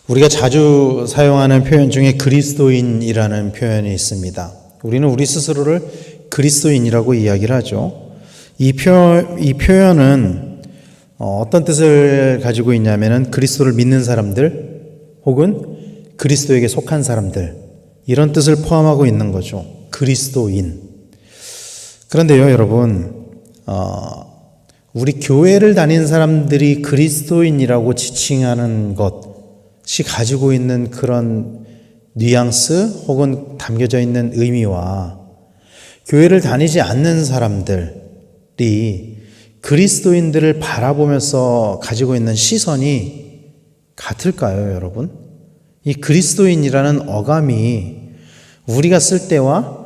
우리가 자주 사용하는 표현 중에 그리스도인이라는 표현이 있습니다. 우리는 우리 스스로를 그리스도인이라고 이야기를 하죠. 이 표현은 어떤 뜻을 가지고 있냐면은 그리스도를 믿는 사람들 혹은 그리스도에게 속한 사람들, 이런 뜻을 포함하고 있는 거죠. 그리스도인. 그런데요, 여러분, 우리 교회를 다니는 사람들이 그리스도인이라고 지칭하는 것이 가지고 있는 그런 뉘앙스 혹은 담겨져 있는 의미와 교회를 다니지 않는 사람들이 그리스도인들을 바라보면서 가지고 있는 시선이 같을까요, 여러분? 이 그리스도인이라는 어감이 우리가 쓸 때와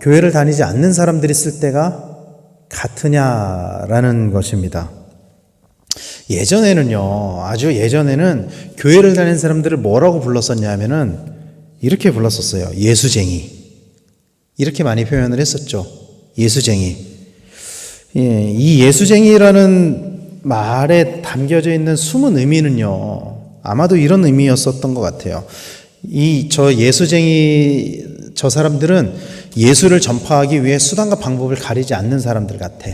교회를 다니지 않는 사람들이 쓸 때가 같으냐라는 것입니다. 예전에는요, 아주 예전에는 교회를 다니는 사람들을 뭐라고 불렀었냐면은 이렇게 불렀었어요. 예수쟁이. 이렇게 많이 표현을 했었죠. 예수쟁이. 이 예수쟁이라는 말에 담겨져 있는 숨은 의미는요, 아마도 이런 의미였었던 것 같아요. 저 사람들은 예수를 전파하기 위해 수단과 방법을 가리지 않는 사람들 같아.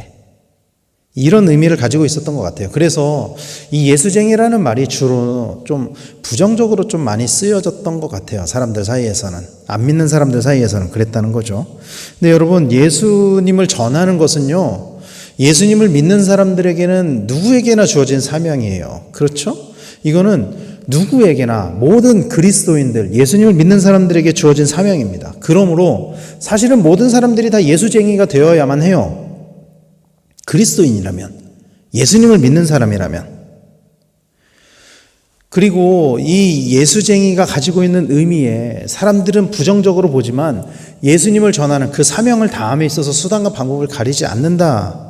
이런 의미를 가지고 있었던 것 같아요. 그래서 이 예수쟁이라는 말이 주로 좀 부정적으로 좀 많이 쓰여졌던 것 같아요. 사람들 사이에서는. 안 믿는 사람들 사이에서는 그랬다는 거죠. 근데 여러분, 예수님을 전하는 것은요, 예수님을 믿는 사람들에게는 누구에게나 주어진 사명이에요. 그렇죠? 이거는 누구에게나 모든 그리스도인들, 예수님을 믿는 사람들에게 주어진 사명입니다. 그러므로 사실은 모든 사람들이 다 예수쟁이가 되어야만 해요. 그리스도인이라면, 예수님을 믿는 사람이라면. 그리고 이 예수쟁이가 가지고 있는 의미에 사람들은 부정적으로 보지만 예수님을 전하는 그 사명을 다함에 있어서 수단과 방법을 가리지 않는다.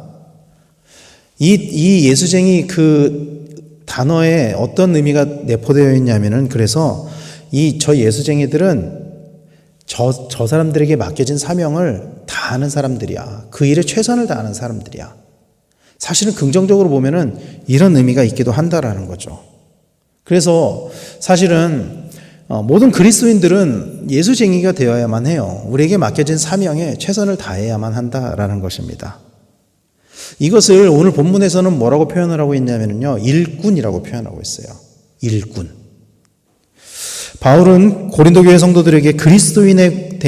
이 예수쟁이 그 단어에 어떤 의미가 내포되어 있냐면은, 그래서 저 예수쟁이들은 저 사람들에게 맡겨진 사명을 다하는 사람들이야. 그 일에 최선을 다하는 사람들이야. 사실은 긍정적으로 보면은 이런 의미가 있기도 한다라는 거죠. 그래서 사실은 모든 그리스도인들은 예수쟁이가 되어야만 해요. 우리에게 맡겨진 사명에 최선을 다해야만 한다라는 것입니다. 이것을 오늘 본문에서는 뭐라고 표현을 하고 있냐면요, 일꾼이라고 표현하고 있어요. 일꾼. 바울은 고린도 교회 성도들에게 그리스도인에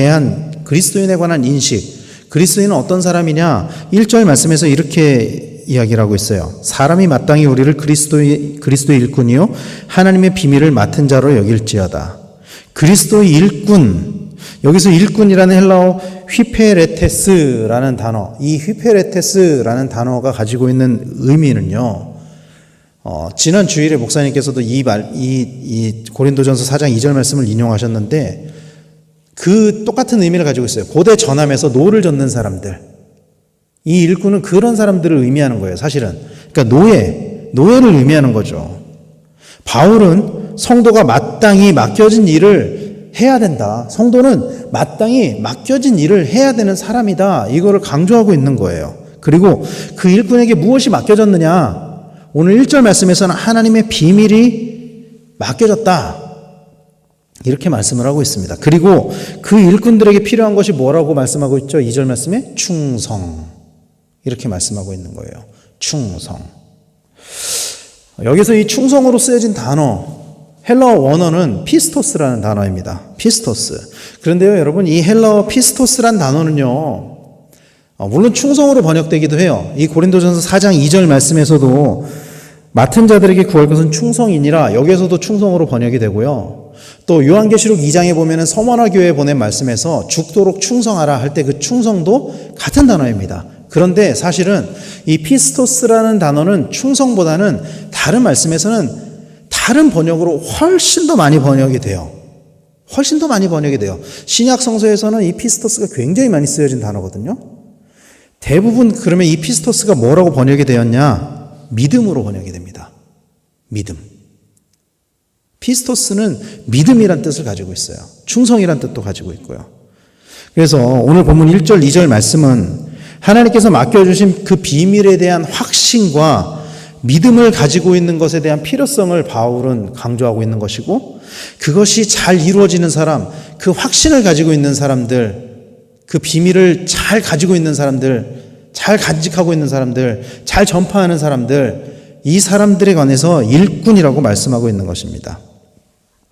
관한 인식, 그리스도인은 어떤 사람이냐, 1절 말씀에서 이렇게 이야기를 하고 있어요. 사람이 마땅히 우리를 그리스도의 일꾼이요 하나님의 비밀을 맡은 자로 여길지어다. 그리스도의 일꾼, 여기서 일꾼이라는 헬라어 휘페레테스라는 단어, 이 휘페레테스라는 단어가 가지고 있는 의미는요, 지난 주일에 목사님께서도 이 고린도전서 4장 2절 말씀을 인용하셨는데, 그 똑같은 의미를 가지고 있어요. 고대 전함에서 노를 젓는 사람들, 이 일꾼은 그런 사람들을 의미하는 거예요, 사실은. 그러니까 노예를 의미하는 거죠. 바울은 성도가 마땅히 맡겨진 일을 해야 된다. 성도는 마땅히 맡겨진 일을 해야 되는 사람이다. 이거를 강조하고 있는 거예요. 그리고 그 일꾼에게 무엇이 맡겨졌느냐? 오늘 1절 말씀에서는 하나님의 비밀이 맡겨졌다. 이렇게 말씀을 하고 있습니다. 그리고 그 일꾼들에게 필요한 것이 뭐라고 말씀하고 있죠? 2절 말씀에 충성. 이렇게 말씀하고 있는 거예요. 충성. 여기서 이 충성으로 쓰여진 단어, 헬라어 원어는 피스토스라는 단어입니다. 피스토스. 그런데요, 여러분, 이 헬라어 피스토스란 단어는요, 물론 충성으로 번역되기도 해요. 이 고린도전서 4장 2절 말씀에서도 맡은 자들에게 구할 것은 충성이니라, 여기에서도 충성으로 번역이 되고요. 또 요한계시록 2장에 보면은 서머나 교회에 보낸 말씀에서 죽도록 충성하라 할 때 그 충성도 같은 단어입니다. 그런데 사실은 이 피스토스라는 단어는 충성보다는 다른 말씀에서는 다른 번역으로 훨씬 더 많이 번역이 돼요. 훨씬 더 많이 번역이 돼요. 신약 성서에서는 이 피스토스가 굉장히 많이 쓰여진 단어거든요. 대부분 그러면 이 피스토스가 뭐라고 번역이 되었냐? 믿음으로 번역이 됩니다. 믿음. 피스토스는 믿음이란 뜻을 가지고 있어요. 충성이란 뜻도 가지고 있고요. 그래서 오늘 본문 1절, 2절 말씀은 하나님께서 맡겨주신 그 비밀에 대한 확신과 믿음을 가지고 있는 것에 대한 필요성을 바울은 강조하고 있는 것이고, 그것이 잘 이루어지는 사람, 그 확신을 가지고 있는 사람들, 그 비밀을 잘 가지고 있는 사람들, 잘 간직하고 있는 사람들, 잘 전파하는 사람들, 이 사람들에 관해서 일꾼이라고 말씀하고 있는 것입니다.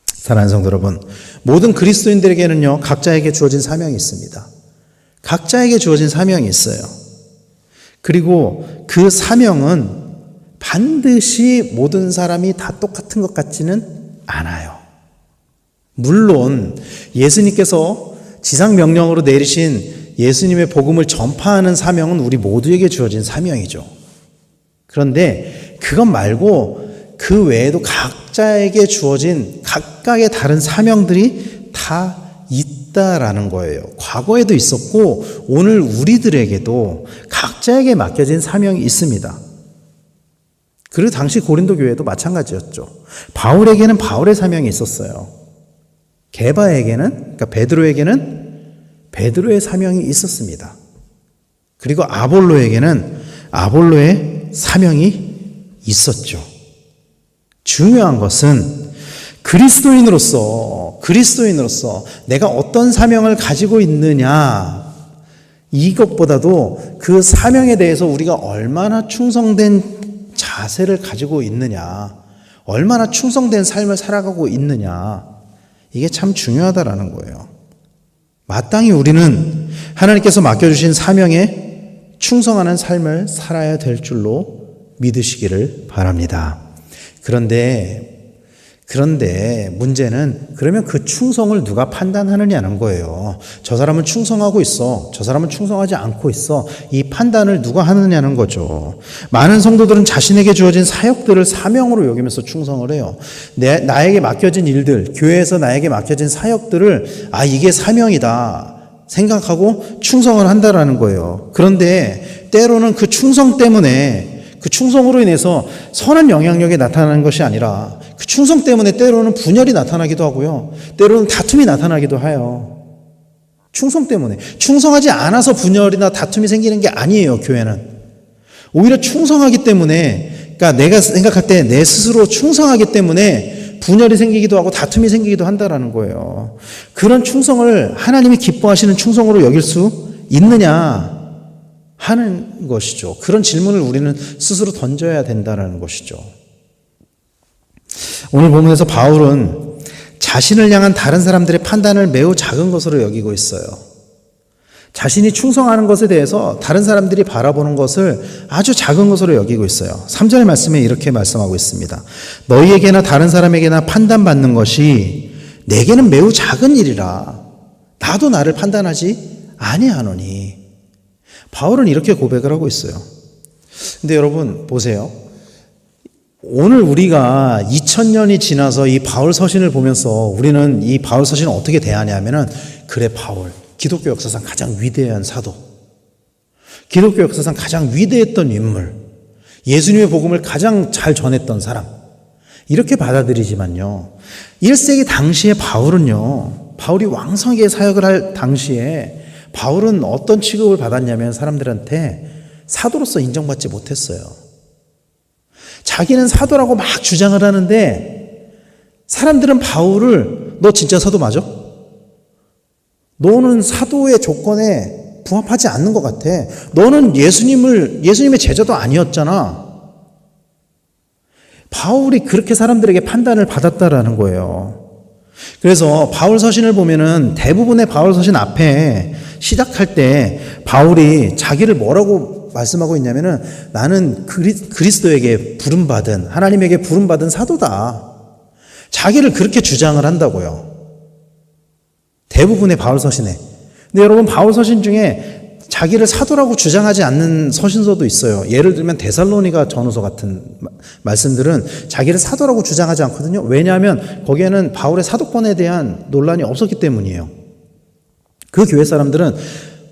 사랑하는 성도 여러분, 모든 그리스도인들에게는요, 각자에게 주어진 사명이 있습니다. 각자에게 주어진 사명이 있어요. 그리고 그 사명은 반드시 모든 사람이 다 똑같은 것 같지는 않아요. 물론 예수님께서 지상 명령으로 내리신 예수님의 복음을 전파하는 사명은 우리 모두에게 주어진 사명이죠. 그런데 그것 말고 그 외에도 각자에게 주어진 각각의 다른 사명들이 다 있다라는 거예요. 과거에도 있었고 오늘 우리들에게도 각자에게 맡겨진 사명이 있습니다. 그리고 당시 고린도 교회도 마찬가지였죠. 바울에게는 바울의 사명이 있었어요. 게바에게는, 그러니까 베드로에게는 베드로의 사명이 있었습니다. 그리고 아볼로에게는 아볼로의 사명이 있었죠. 중요한 것은 그리스도인으로서 내가 어떤 사명을 가지고 있느냐, 이것보다도 그 사명에 대해서 우리가 얼마나 충성된 자세를 가지고 있느냐, 얼마나 충성된 삶을 살아가고 있느냐, 이게 참 중요하다라는 거예요. 마땅히 우리는 하나님께서 맡겨주신 사명에 충성하는 삶을 살아야 될 줄로 믿으시기를 바랍니다. 그런데 문제는 그러면 그 충성을 누가 판단하느냐는 거예요. 저 사람은 충성하고 있어, 저 사람은 충성하지 않고 있어, 이 판단을 누가 하느냐는 거죠. 많은 성도들은 자신에게 주어진 사역들을 사명으로 여기면서 충성을 해요. 나에게 맡겨진 일들, 교회에서 나에게 맡겨진 사역들을 이게 사명이다 생각하고 충성을 한다라는 거예요. 그런데 때로는 그 충성 때문에, 그 충성으로 인해서 선한 영향력이 나타나는 것이 아니라 그 충성 때문에 때로는 분열이 나타나기도 하고요. 때로는 다툼이 나타나기도 해요. 충성 때문에. 충성하지 않아서 분열이나 다툼이 생기는 게 아니에요, 교회는. 오히려 충성하기 때문에, 그러니까 내가 생각할 때 내 스스로 충성하기 때문에 분열이 생기기도 하고 다툼이 생기기도 한다라는 거예요. 그런 충성을 하나님이 기뻐하시는 충성으로 여길 수 있느냐 하는 것이죠. 그런 질문을 우리는 스스로 던져야 된다는 것이죠. 오늘 본문에서 바울은 자신을 향한 다른 사람들의 판단을 매우 작은 것으로 여기고 있어요. 자신이 충성하는 것에 대해서 다른 사람들이 바라보는 것을 아주 작은 것으로 여기고 있어요. 3절 말씀에 이렇게 말씀하고 있습니다. 너희에게나 다른 사람에게나 판단받는 것이 내게는 매우 작은 일이라. 나도 나를 판단하지 아니하노니. 바울은 이렇게 고백을 하고 있어요. 근데 여러분 보세요. 오늘 우리가 2000년이 지나서 이 바울 서신을 보면서 우리는 이 바울 서신을 어떻게 대하냐면은, 그래, 바울, 기독교 역사상 가장 위대한 사도, 기독교 역사상 가장 위대했던 인물, 예수님의 복음을 가장 잘 전했던 사람, 이렇게 받아들이지만요, 1세기 당시에 바울이 왕성하게 사역을 할 당시에 바울은 어떤 취급을 받았냐면 사람들한테 사도로서 인정받지 못했어요. 자기는 사도라고 막 주장을 하는데 사람들은 바울을, 너 진짜 사도 맞아? 너는 사도의 조건에 부합하지 않는 것 같아. 너는 예수님의 제자도 아니었잖아. 바울이 그렇게 사람들에게 판단을 받았다라는 거예요. 그래서 바울 서신을 보면은 대부분의 바울 서신 앞에 시작할 때 바울이 자기를 뭐라고 말씀하고 있냐면은, 나는 그리스도에게 부름받은, 하나님에게 부름받은 사도다. 자기를 그렇게 주장을 한다고요. 대부분의 바울 서신에. 근데 여러분, 바울 서신 중에 자기를 사도라고 주장하지 않는 서신서도 있어요. 예를 들면 데살로니가 전후서 같은 말씀들은 자기를 사도라고 주장하지 않거든요. 왜냐하면 거기에는 바울의 사도권에 대한 논란이 없었기 때문이에요. 그 교회 사람들은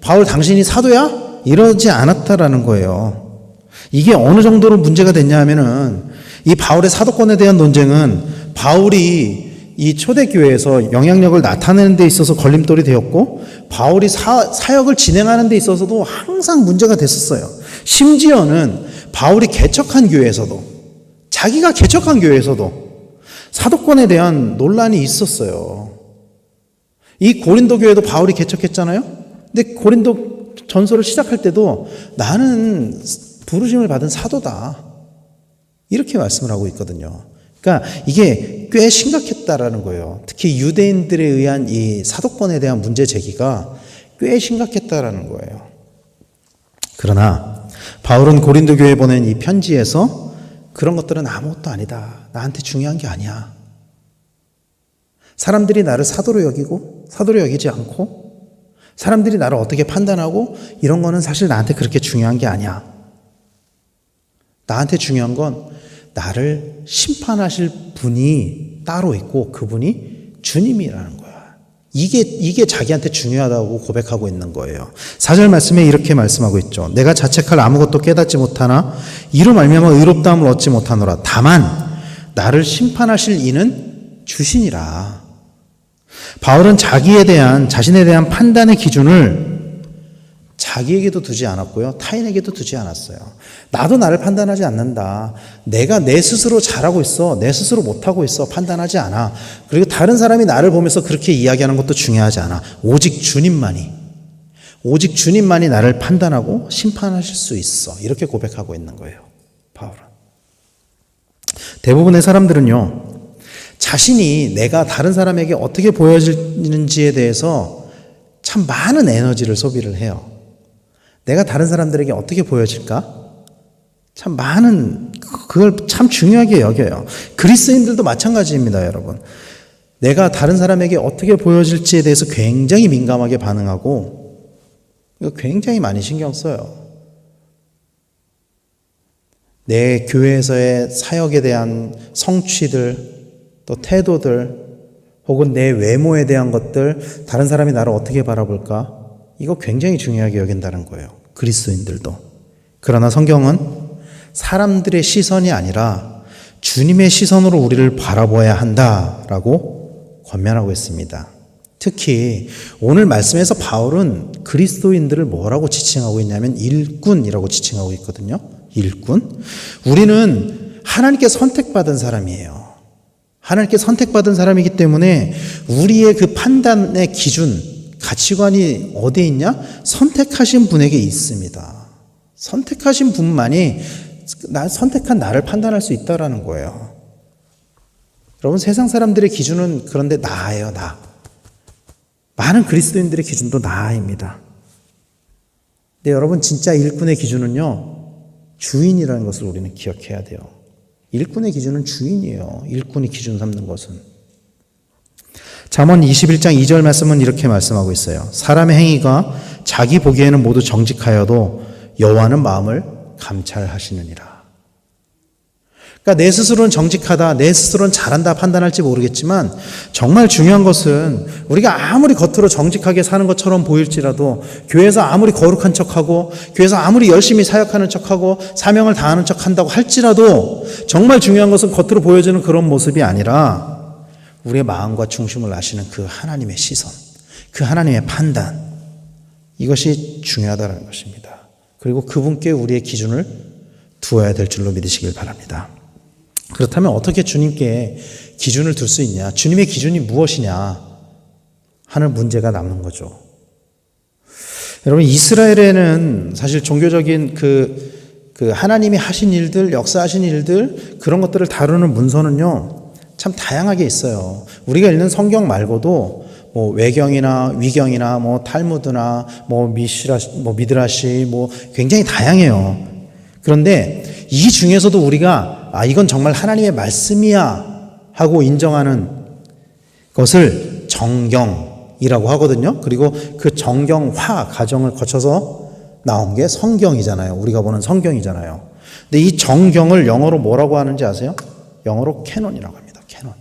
바울 당신이 사도야? 이러지 않았다라는 거예요. 이게 어느 정도로 문제가 됐냐 하면은, 이 바울의 사도권에 대한 논쟁은 바울이 이 초대교회에서 영향력을 나타내는 데 있어서 걸림돌이 되었고, 바울이 사역을 진행하는 데 있어서도 항상 문제가 됐었어요. 심지어는 바울이 개척한 교회에서도, 자기가 개척한 교회에서도 사도권에 대한 논란이 있었어요. 이 고린도 교회도 바울이 개척했잖아요. 근데 고린도 전서를 시작할 때도 나는 부르심을 받은 사도다, 이렇게 말씀을 하고 있거든요. 그러니까 이게 꽤 심각했다라는 거예요. 특히 유대인들에 의한 이 사도권에 대한 문제 제기가 꽤 심각했다라는 거예요. 그러나 바울은 고린도 교회에 보낸 이 편지에서 그런 것들은 아무것도 아니다, 나한테 중요한 게 아니야, 사람들이 나를 사도로 여기고 사도로 여기지 않고 사람들이 나를 어떻게 판단하고 이런 거는 사실 나한테 그렇게 중요한 게 아니야, 나한테 중요한 건 나를 심판하실 분이 따로 있고 그분이 주님이라는 거야. 이게 자기한테 중요하다고 고백하고 있는 거예요. 4절 말씀에 이렇게 말씀하고 있죠. 내가 자책할 아무것도 깨닫지 못하나 이로 말미암아 의롭다함을 얻지 못하노라. 다만 나를 심판하실 이는 주시니라. 바울은 자신에 대한 판단의 기준을 자기에게도 두지 않았고요, 타인에게도 두지 않았어요. 나도 나를 판단하지 않는다. 내가 내 스스로 잘하고 있어, 내 스스로 못하고 있어, 판단하지 않아. 그리고 다른 사람이 나를 보면서 그렇게 이야기하는 것도 중요하지 않아. 오직 주님만이 나를 판단하고 심판하실 수 있어, 이렇게 고백하고 있는 거예요, 바울은. 대부분의 사람들은요, 자신이 내가 다른 사람에게 어떻게 보여지는지에 대해서 참 많은 에너지를 소비를 해요. 내가 다른 사람들에게 어떻게 보여질까? 그걸 참 중요하게 여겨요. 그리스도인들도 마찬가지입니다, 여러분. 내가 다른 사람에게 어떻게 보여질지에 대해서 굉장히 민감하게 반응하고, 이거 굉장히 많이 신경 써요. 내 교회에서의 사역에 대한 성취들, 또 태도들, 혹은 내 외모에 대한 것들, 다른 사람이 나를 어떻게 바라볼까? 이거 굉장히 중요하게 여긴다는 거예요, 그리스도인들도. 그러나 성경은 사람들의 시선이 아니라 주님의 시선으로 우리를 바라봐야 한다라고 권면하고 있습니다. 특히 오늘 말씀에서 바울은 그리스도인들을 뭐라고 지칭하고 있냐면 일꾼이라고 지칭하고 있거든요. 일꾼. 우리는 하나님께 선택받은 사람이에요. 하나님께 선택받은 사람이기 때문에 우리의 그 판단의 기준, 가치관이 어디에 있냐? 선택하신 분에게 있습니다. 선택하신 분만이 선택한 나를 판단할 수 있다라는 거예요. 여러분, 세상 사람들의 기준은 그런데 나예요, 나. 많은 그리스도인들의 기준도 나입니다. 근데 여러분, 진짜 일꾼의 기준은요, 주인이라는 것을 우리는 기억해야 돼요. 일꾼의 기준은 주인이에요. 일꾼이 기준 삼는 것은. 잠언 21장 2절 말씀은 이렇게 말씀하고 있어요. 사람의 행위가 자기 보기에는 모두 정직하여도 여호와는 마음을 감찰하시느니라. 그러니까 내 스스로는 정직하다, 내 스스로는 잘한다 판단할지 모르겠지만 정말 중요한 것은 우리가 아무리 겉으로 정직하게 사는 것처럼 보일지라도, 교회에서 아무리 거룩한 척하고 교회에서 아무리 열심히 사역하는 척하고 사명을 다하는 척한다고 할지라도 정말 중요한 것은 겉으로 보여지는 그런 모습이 아니라 우리의 마음과 중심을 아시는 그 하나님의 시선, 그 하나님의 판단, 이것이 중요하다는 것입니다. 그리고 그분께 우리의 기준을 두어야 될 줄로 믿으시길 바랍니다. 그렇다면 어떻게 주님께 기준을 둘 수 있냐? 주님의 기준이 무엇이냐? 하는 문제가 남는 거죠. 여러분, 이스라엘에는 사실 종교적인 그 하나님이 하신 일들, 역사하신 일들, 그런 것들을 다루는 문서는요, 참 다양하게 있어요. 우리가 읽는 성경 말고도 뭐 외경이나 위경이나 뭐 탈무드나 뭐 미드라시 뭐 굉장히 다양해요. 그런데 이 중에서도 우리가 이건 정말 하나님의 말씀이야 하고 인정하는 것을 정경이라고 하거든요. 그리고 그 정경화 과정을 거쳐서 나온 게 성경이잖아요. 우리가 보는 성경이잖아요. 근데 이 정경을 영어로 뭐라고 하는지 아세요? 영어로 캐논이라고 합니다. 캐논.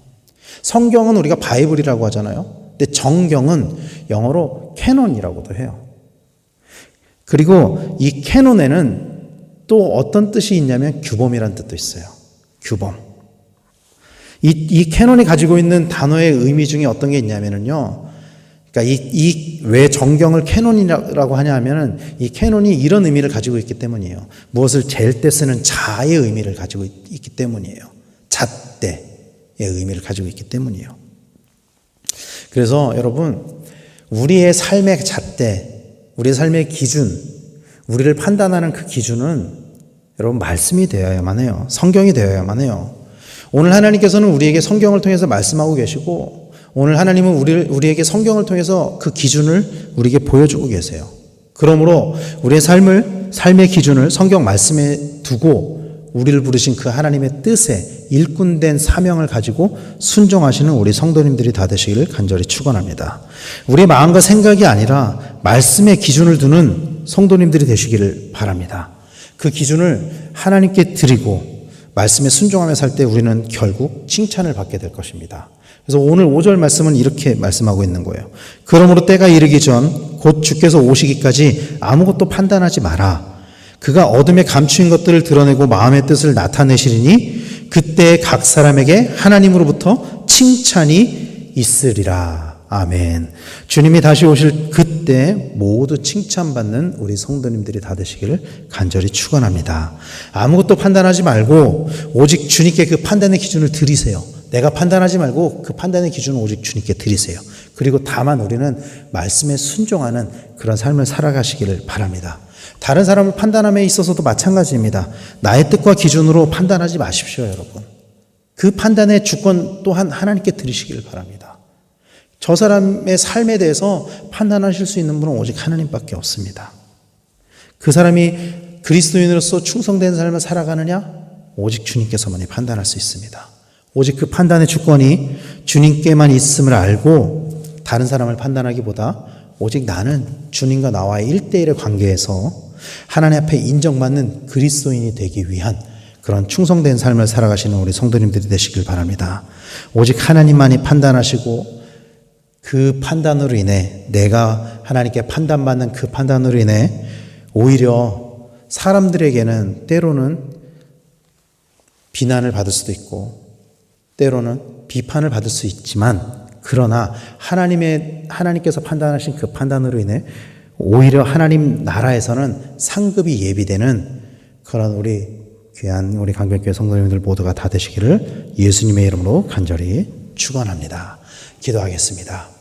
성경은 우리가 바이블이라고 하잖아요. 근데 정경은 영어로 캐논이라고도 해요. 그리고 이 캐논에는 또 어떤 뜻이 있냐면 규범이라는 뜻도 있어요. 규범. 이 캐논이 가지고 있는 단어의 의미 중에 어떤 게 있냐면요, 그러니까 왜 정경을 캐논이라고 하냐 하면은 이 캐논이 이런 의미를 가지고 있기 때문이에요. 무엇을 잴 때 쓰는 자의 의미를 가지고 있기 때문이에요. 잣대의 의미를 가지고 있기 때문이에요. 그래서 여러분, 우리의 삶의 잣대, 우리의 삶의 기준, 우리를 판단하는 그 기준은 여러분 말씀이 되어야만 해요. 성경이 되어야만 해요. 오늘 하나님께서는 우리에게 성경을 통해서 말씀하고 계시고, 오늘 하나님은 우리에게 성경을 통해서 그 기준을 우리에게 보여주고 계세요. 그러므로 우리의 삶의 기준을 성경 말씀에 두고 우리를 부르신 그 하나님의 뜻에 일꾼된 사명을 가지고 순종하시는 우리 성도님들이 다 되시기를 간절히 축원합니다. 우리의 마음과 생각이 아니라 말씀의 기준을 두는 성도님들이 되시기를 바랍니다. 그 기준을 하나님께 드리고 말씀에 순종하며 살 때 우리는 결국 칭찬을 받게 될 것입니다. 그래서 오늘 5절 말씀은 이렇게 말씀하고 있는 거예요. 그러므로 때가 이르기 전 곧 주께서 오시기까지 아무것도 판단하지 마라. 그가 어둠에 감추인 것들을 드러내고 마음의 뜻을 나타내시리니 그때 각 사람에게 하나님으로부터 칭찬이 있으리라. 아멘. 주님이 다시 오실 그때 모두 칭찬받는 우리 성도님들이 다 되시기를 간절히 축원합니다. 아무것도 판단하지 말고 오직 주님께 그 판단의 기준을 드리세요. 내가 판단하지 말고 그 판단의 기준을 오직 주님께 드리세요. 그리고 다만 우리는 말씀에 순종하는 그런 삶을 살아가시기를 바랍니다. 다른 사람을 판단함에 있어서도 마찬가지입니다. 나의 뜻과 기준으로 판단하지 마십시오, 여러분. 그 판단의 주권 또한 하나님께 드리시기를 바랍니다. 저 사람의 삶에 대해서 판단하실 수 있는 분은 오직 하나님밖에 없습니다. 그 사람이 그리스도인으로서 충성된 삶을 살아가느냐? 오직 주님께서만이 판단할 수 있습니다. 오직 그 판단의 주권이 주님께만 있음을 알고 다른 사람을 판단하기보다 오직 나는 주님과 나와의 1대1의 관계에서 하나님 앞에 인정받는 그리스도인이 되기 위한 그런 충성된 삶을 살아가시는 우리 성도님들이 되시길 바랍니다. 오직 하나님만이 판단하시고 그 판단으로 인해 내가 하나님께 판단받는 그 판단으로 인해 오히려 사람들에게는 때로는 비난을 받을 수도 있고 때로는 비판을 받을 수 있지만 그러나 하나님께서 판단하신 그 판단으로 인해 오히려 하나님 나라에서는 상급이 예비되는 그런 우리 귀한 우리 강변교회 성도님들 모두가 다 되시기를 예수님의 이름으로 간절히 축원합니다. 기도하겠습니다.